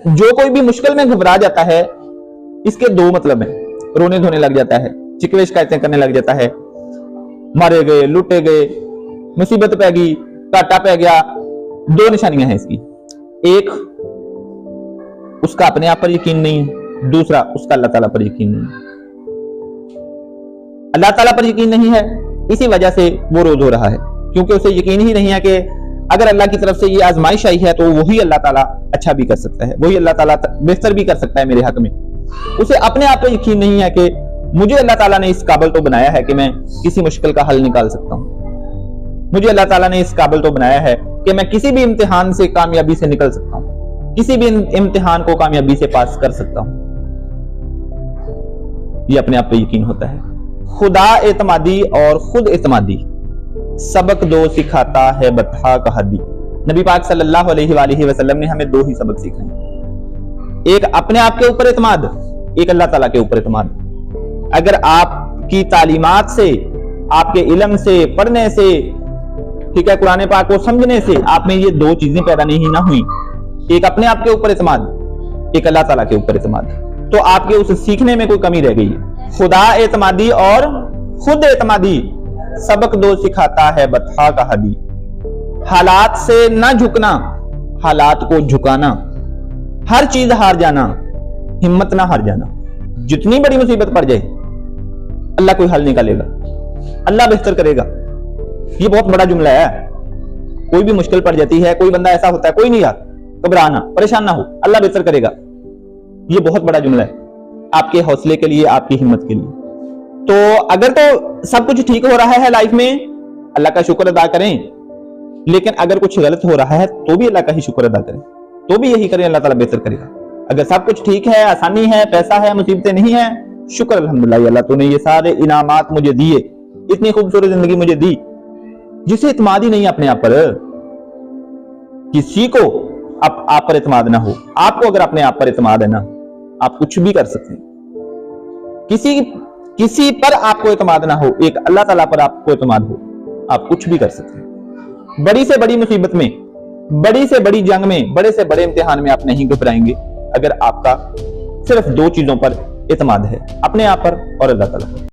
जो कोई भी मुश्किल में घबरा जाता है, इसके दो मतलब हैं। रोने धोने लग जाता है, शिकवे शिकायतें करने लग जाता है, मारे गए, लूटे गए, मुसीबत पै गई, घाटा पै गया। दो निशानियां हैं इसकी। एक, उसका अपने आप पर यकीन नहीं है। दूसरा, उसका अल्लाह ताला पर यकीन नहीं है। अल्लाह ताला पर यकीन नहीं है, इसी वजह से वो रोज हो रहा है, क्योंकि उसे यकीन ही नहीं है कि अगर अल्लाह की तरफ से ये आजमाइश आई है तो वही अल्लाह ताला अच्छा भी कर सकता है, वही अल्लाह ताला बेहतर भी कर सकता है मेरे हक में। उसे अपने आप पे यकीन नहीं है कि मुझे अल्लाह ताला ने इस काबिल तो बनाया है कि मैं किसी मुश्किल का हल निकाल सकता हूं। मुझे अल्लाह ताला ने इस काबिल तो बनाया है कि मैं किसी भी इम्तिहान से कामयाबी से निकल सकता हूं, किसी भी इम्तिहान को कामयाबी से पास कर सकता हूं। ये अपने आप पे यकीन होता है। खुदा एतमादी और खुद एतमादी सबक दो सिखाता है बता कहादी। नबी पाक सल्लल्लाहु अलैहि वसल्लम ने हमें दो ही सबक सिखाए, एक अपने आप के ऊपर एतमाद, एक अल्लाह ताला के ऊपर एतमाद। अगर आपकी तालीमात से, आपके इल्म से, पढ़ने से, ठीक है, कुरान पाक को समझने से आप में ये दो चीजें पैदा नहीं ना हुई, एक अपने आप के ऊपर एतमाद, एक अल्लाह ताला के ऊपर एतमाद, तो आपके उस सीखने में कोई कमी रह गई है। खुदा एतमादी और खुद एतमादी सबक दो सिखाता है बता कहादी। हालात से ना झुकना, हालात को झुकाना, हर चीज हार जाना, हिम्मत ना हार जाना। जितनी बड़ी मुसीबत पड़ जाए अल्लाह कोई हल निकालेगा, अल्लाह बेहतर करेगा। ये बहुत बड़ा जुमला है। कोई भी मुश्किल पड़ जाती है, कोई बंदा ऐसा होता है, कोई नहीं यार घबराना, परेशान ना हो, अल्लाह बेहतर करेगा। ये बहुत बड़ा जुमला है आपके हौसले के लिए, आपकी हिम्मत के लिए। तो अगर तो सब कुछ ठीक हो रहा है लाइफ में, अल्लाह का शुक्र अदा करें, लेकिन अगर कुछ गलत हो रहा है तो भी अल्लाह का ही शुक्र अदा करें, तो भी यही करें, अल्लाह ताला बेहतर करेगा। अगर सब कुछ ठीक है, आसानी है, पैसा है, मुसीबतें नहीं है, शुक्र अल्हम्दुलिल्लाह अल्लाह तूने ये सारे इनामात मुझे दिए, इतनी खूबसूरत जिंदगी मुझे दी। जिसे इत्मीद ही नहीं अपने आप पर, किसी को आप पर इत्मीद ना हो, आपको अगर अपने आप पर इत्मीद है ना, आप कुछ भी कर सकते हैं। किसी पर आपको इत्मीद ना हो, एक अल्लाह ताला पर आपको इत्मीद हो, आप कुछ भी कर सकते हैं। बड़ी से बड़ी मुसीबत में, बड़ी से बड़ी जंग में, बड़े से बड़े इम्तिहान में आप नहीं घबराएंगे अगर आपका सिर्फ दो चीजों पर इत्मीद है, अपने आप पर और अल्लाह ताला पर।